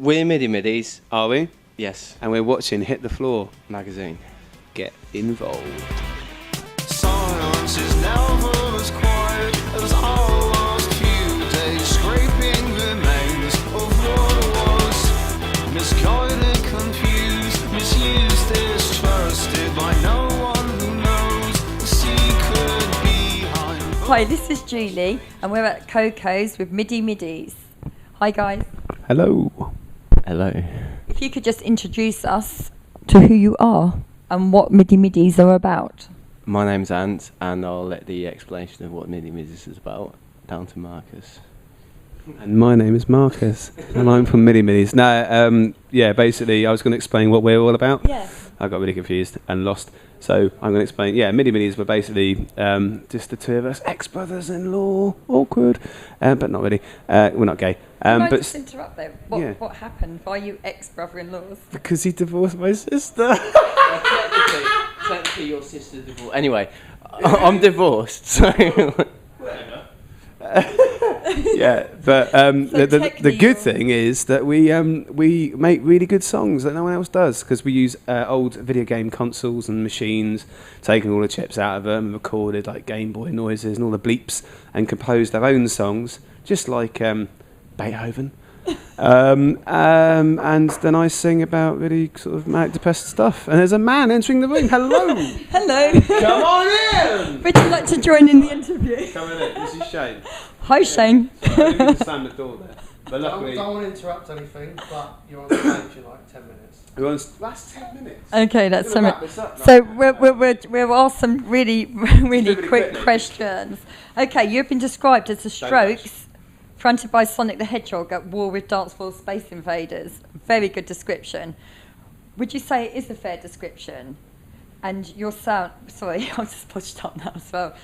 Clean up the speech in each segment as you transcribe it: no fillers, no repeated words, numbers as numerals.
We're Midimidis. Are we? Yes. And we're watching Hit the Floor Magazine. Get involved. Silence is never as quiet as our last few days, scraping remains of what was. Misguided, confused, misused, distrusted by no one who knows the secret behind. Hi, this is Julie, and we're at Coco's with Midimidis. Hi, guys. Hello. Hello. If you could just introduce us to who you are and what Midimidis are about. My name's Ant, and I'll let the explanation of what Midimidis is about down to Marcus. And my name is Marcus, and I'm from Midimidis. Now, basically, I was going to explain what we're all about. Yeah. I got really confused and lost. So I'm going to explain. Yeah, Midimidis were basically just the two of us, ex-brothers-in-law. Awkward, but not really. We're not gay. Can I But just interrupt there? What happened? Why are you ex-brother-in-laws? because he divorced my sister. Technically, your sister's divorced. Anyway, I'm divorced, so. Yeah, but the technically good you're- thing is that we make really good songs that no one else does, because we use old video game consoles and machines, taking all the chips out of them, and recorded like Game Boy noises and all the bleeps, and composed our own songs, just like Beethoven. And then I sing about really sort of manic depressed stuff. And there's a man entering the room. Hello. Hello. Come on in. Would you like to join in the interview? Come in. This is Shane. Hi, Shane. Sorry, I need to slam the door there. But I luckily, don't want to interrupt anything, but you're on stage in like 10 minutes. that's 10 minutes. Okay, that's We're gonna so wrap this up now. So we'll ask some really really quick quickly. questions. Okay, you've been described as the Strokes, fronted by Sonic the Hedgehog at war with dancefloor space invaders. Very good description. Would you say it is a fair description? And your sound, sorry, I'm just pushed up now as well.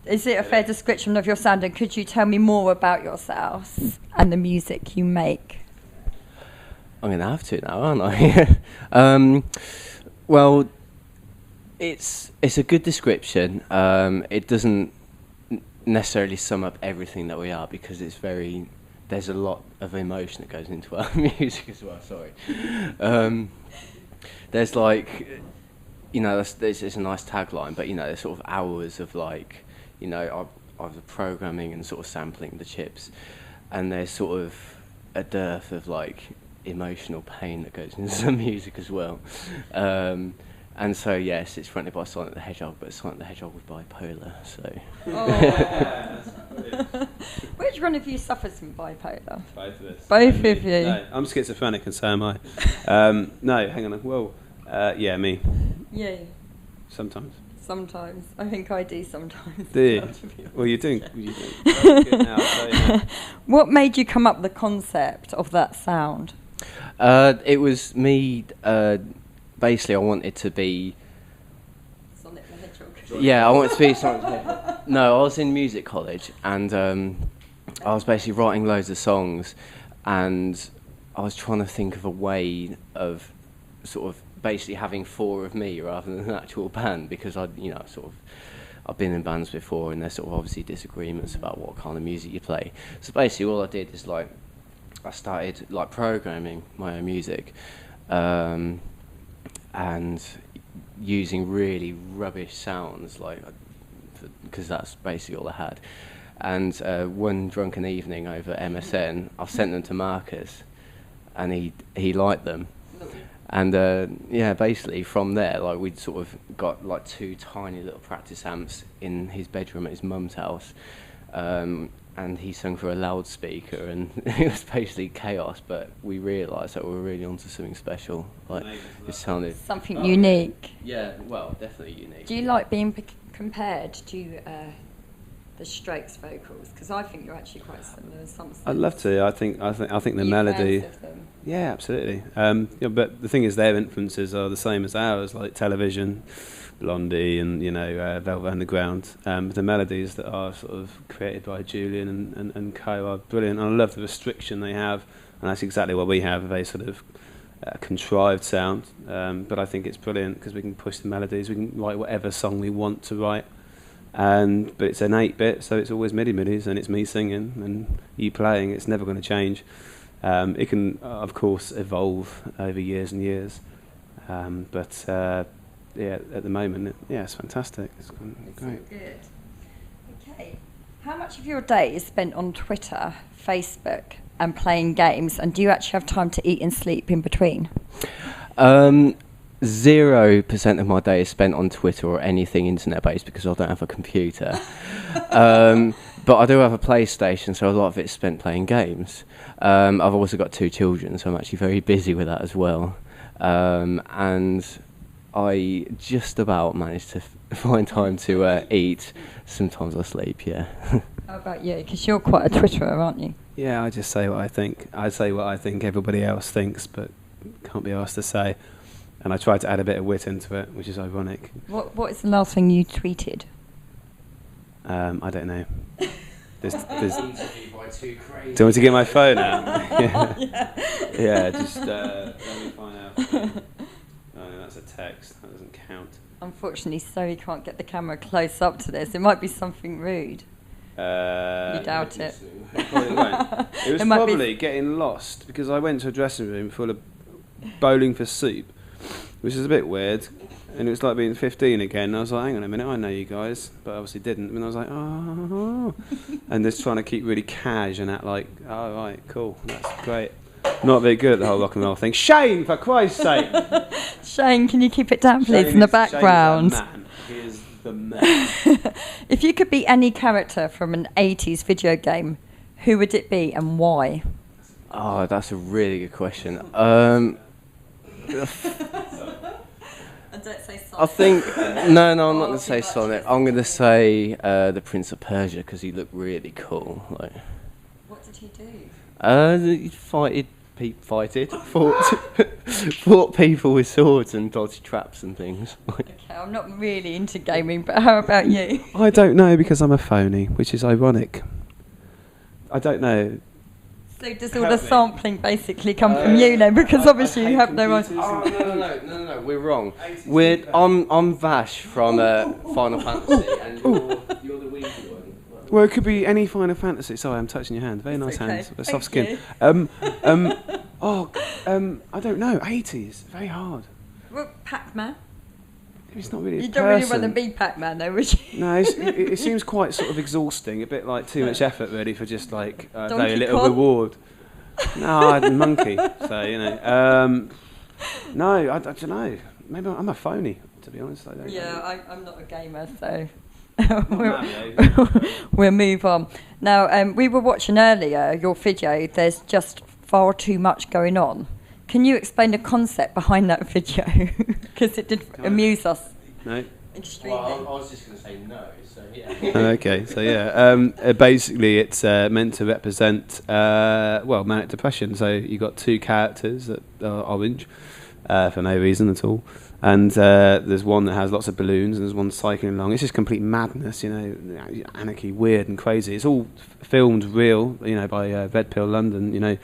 Is it a fair description of your sound, and could you tell me more about yourselves and the music you make? I'm going to have to now, aren't I? Well, it's a good description. It doesn't necessarily sum up everything that we are, because there's a lot of emotion that goes into our music as well. Sorry. There's like, it's a nice tagline, but there's sort of hours of like, of programming and sort of sampling the chips, and there's sort of a dearth of like emotional pain that goes into the music as well. And so, yes, it's fronted by Sonic the Hedgehog, but Sonic the Hedgehog was bipolar, so. Which one of you suffers from bipolar? Both of us. Both of you. No, I'm schizophrenic, and so am I. No, hang on. Well, yeah, me. Yeah, Sometimes. sometimes. I think I do sometimes. Do you? To be honest. Well, you're doing very good now. So, yeah. What made you come up with the concept of that sound? It was me, basically I wanted to be... Sonic the Hedgehog. Yeah, I wanted to be Sonic the Hedgehog. No, I was in music college, and I was basically writing loads of songs, and I was trying to think of a way of sort of basically having four of me rather than an actual band, because I've been in bands before, and there's sort of obviously disagreements about what kind of music you play. So basically all I did is like, I started like programming my own music, and using really rubbish sounds, like, because that's basically all I had. And one drunken evening over MSN, I sent them to Marcus, and he liked them. And basically from there, like, we'd sort of got like two tiny little practice amps in his bedroom at his mum's house, and he sung for a loudspeaker, and it was basically chaos. But we realised that we were really onto something special. Like, it sounded Something unique. Yeah, well, definitely unique. Do you like being compared to the Strokes vocals? Because I think you're actually quite similar in some sense. I'd love to. I think the Are you melody. fans of them? Yeah, absolutely. But the thing is, their influences are the same as ours, like Television, Blondie, and Velvet Underground. The melodies that are sort of created by Julian and co are brilliant. And I love the restriction they have, and that's exactly what we have, a very sort of contrived sound. But I think it's brilliant because we can push the melodies. We can write whatever song we want to write. But it's an 8-bit, so it's always Midimidis, and it's me singing and you playing. It's never going to change. It can, of course, evolve over years and years. But yeah, at the moment, it's fantastic. It's great. Good. Okay. How much of your day is spent on Twitter, Facebook, and playing games? And do you actually have time to eat and sleep in between? 0% of my day is spent on Twitter or anything internet-based because I don't have a computer. But I do have a PlayStation, so a lot of it's spent playing games. I've also got 2 children, so I'm actually very busy with that as well. And I just about manage to find time to eat. Sometimes I sleep, yeah. How about you? Because you're quite a Twitterer, aren't you? Yeah, I just say what I think. I say what I think everybody else thinks, but can't be asked to say. And I try to add a bit of wit into it, which is ironic. What is the last thing you tweeted? I don't know. There's Interviewed by 2 crazy. Do you want me to get my phone out? Yeah, just let me find out. Oh, no, that's a text. That doesn't count. Unfortunately, Zoe can't get the camera close up to this. It might be something rude. You doubt it. Probably won't. It was probably getting lost because I went to a dressing room full of bowling for soup, which is a bit weird. And it was like being 15 again. And I was like, hang on a minute, I know you guys. But I obviously didn't. And I was like, oh. And just trying to keep really cash and act like, oh, right, cool, that's great. Not very good at the whole rock and roll thing. Shane, for Christ's sake! Shane, can you keep it down, please, in the background? Shane is the man. He is the man. If you could be any character from an 80s video game, who would it be and why? Oh, that's a really good question. And don't say Sonic. I think no, I'm not going to say Sonic. I'm going to say the Prince of Persia because he looked really cool. Like, What did he do? he fought people with swords and dodged traps and things. Okay, I'm not really into gaming, but how about you? I don't know because I'm a phony, which is ironic. I don't know. So does all the sampling basically come from you then? Because obviously you have no idea. Oh, no, we're wrong. I'm Vash from Final Fantasy, and you're the Weasley one. Well, it could be any Final Fantasy. Sorry, I'm touching your hand. Very nice okay. hands. Thank Soft skin. you. I don't know. 80s. Very hard. Well, Pac-Man. It's not really a You don't really person. want to be Pac-Man though, would you? No, it seems quite sort of exhausting. A bit like too much effort, really, for just like very little Kong? reward. No, I'm a monkey. So you know. No, I don't know. Maybe I'm a phony, to be honest. I don't know. Yeah, I'm not a gamer, so Mario. we'll move on. Now, we were watching earlier your video. There's just far too much going on. Can you explain the concept behind that video? Because it did amuse us No. extremely. Well, I was just going to say no, so yeah. Okay, so yeah, basically it's meant to represent manic depression. So you got 2 characters that are orange for no reason at all, and there's one that has lots of balloons, and there's one cycling along. It's just complete madness, you know, anarchy, weird and crazy. It's all filmed real, you know, by Red Pill London, you know.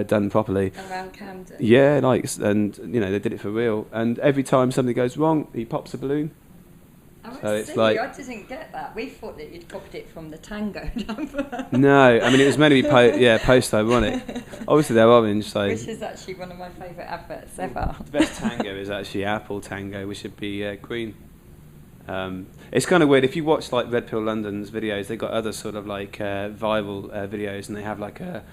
Done properly. Around Camden. Yeah, and you know they did it for real. And every time something goes wrong, he pops a balloon. Oh, So I it's see. like- I didn't get that. We thought that you'd copied it from the tango number. No, I mean it was meant to be post-ironic. Obviously they're orange, so Which is actually one of my favourite adverts ever. the best tango is actually apple tango, which should be green. It's kind of weird if you watch like Red Pill London's videos. They've got other sort of like viral videos, and they have like a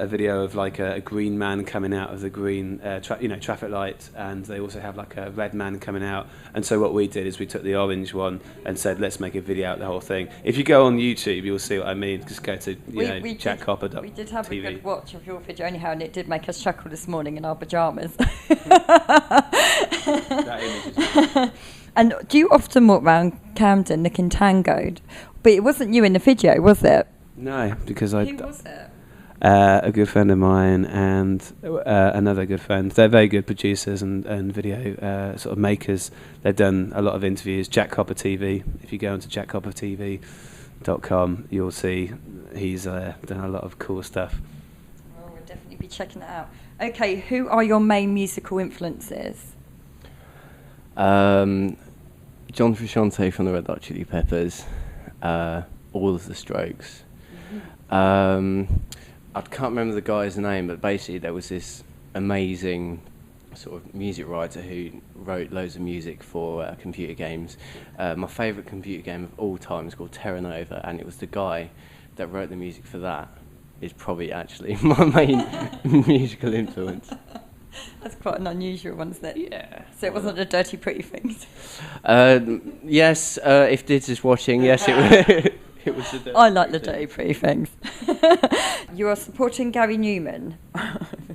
video of like a green man coming out of the green traffic light, and they also have like a red man coming out. And so what we did is we took the orange one and said let's make a video out of the whole thing. If you go on YouTube you'll see what I mean. Just go to Jack Copper. We did have TV. a good watch of your video anyhow, and it did make us chuckle this morning in our pyjamas. That image is And do you often walk around Camden looking tangoed? But it wasn't you in the video, was it? no, because Who was it? a good friend of mine and another good friend. They're very good producers and video sort of makers. They've done a lot of interviews. Jack Copper TV. If you go onto jackcoppertv.com, you'll see he's done a lot of cool stuff. Well, we'll definitely be checking it out. Okay, who are your main musical influences? John Frusciante from the Red Hot Chili Peppers, all of the Strokes. I can't remember the guy's name, but basically there was this amazing sort of music writer who wrote loads of music for computer games. My favourite computer game of all time is called Terra Nova, and it was the guy that wrote the music for that is probably actually my main musical influence. That's quite an unusual one, isn't it? Yeah. So it wasn't the Dirty Pretty Things. Yes, if Dids is watching, yes, it was the I like the Dirty Pretty Things. You are supporting Gary Newman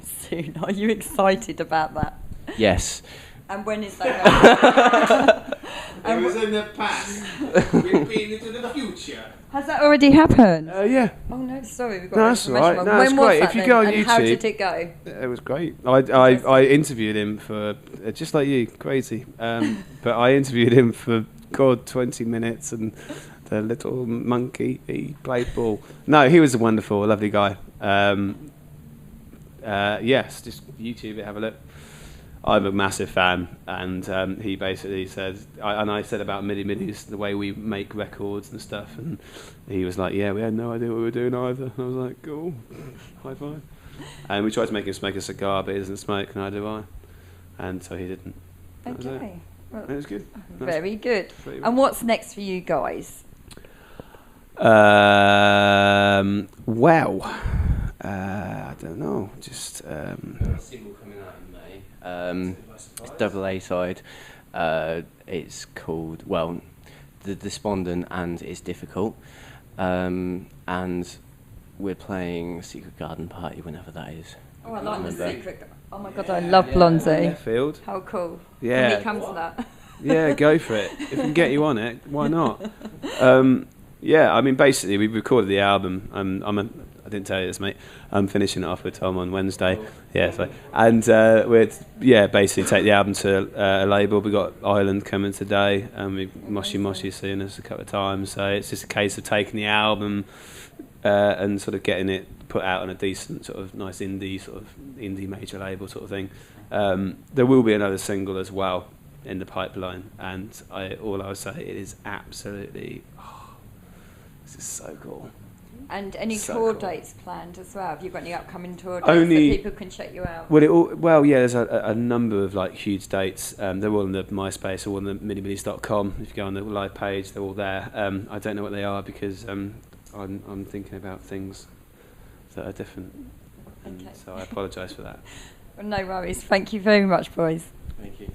soon. Are you excited about that? Yes. And when is that It was in the past. We've been into the future. Has that already happened? Yeah. Oh no, sorry, we've got No, that's all information right. wrong. No, it's When was great. that If you then? go on And how YouTube- did it go? It was great. I interviewed him for, just like you, crazy. But I interviewed him for, 20 minutes, and the little monkey, he played ball. No, he was a wonderful, lovely guy. Yes, just YouTube it, have a look. I'm a massive fan, and he basically said, I said about Midimidis, the way we make records and stuff, and he was like, yeah, we had no idea what we were doing either. And I was like, cool, high five. And we tried to make him smoke a cigar, but he doesn't smoke, neither do I. And so he didn't. That was it. Okay. Well, It was good. very good. pretty And what's next for you guys? Well, I don't know. Just A single coming out in May. It's double A side. It's called The Despondent and It's Difficult. And we're playing Secret Garden Party whenever that is. Oh, I like the Remember. secret. Oh my god, I love Blondie. Field. How cool. Yeah. Can we come to that? Yeah, go for it. If we can get you on it, why not? Yeah, I mean, basically, we recorded the album. I didn't tell you this, mate. I'm finishing it off with Tom on Wednesday. Yeah, so, and we're basically take the album to a label. We got Ireland coming today, and we Moshi seeing us a couple of times. So it's just a case of taking the album and sort of getting it put out on a decent sort of nice indie major label sort of thing. There will be another single as well in the pipeline, and all I would say, it is absolutely, this is so cool. And any So tour cool. dates planned as well? Have you got any upcoming tour dates Only- that people can check you out? Well, yeah, there's a number of like huge dates. They're all on the MySpace, all on the Midimidis.com. If you go on the live page, they're all there. I don't know what they are because I'm thinking about things that are different, and Okay. so I apologise for that. Well, no worries. Thank you very much, boys. Thank you.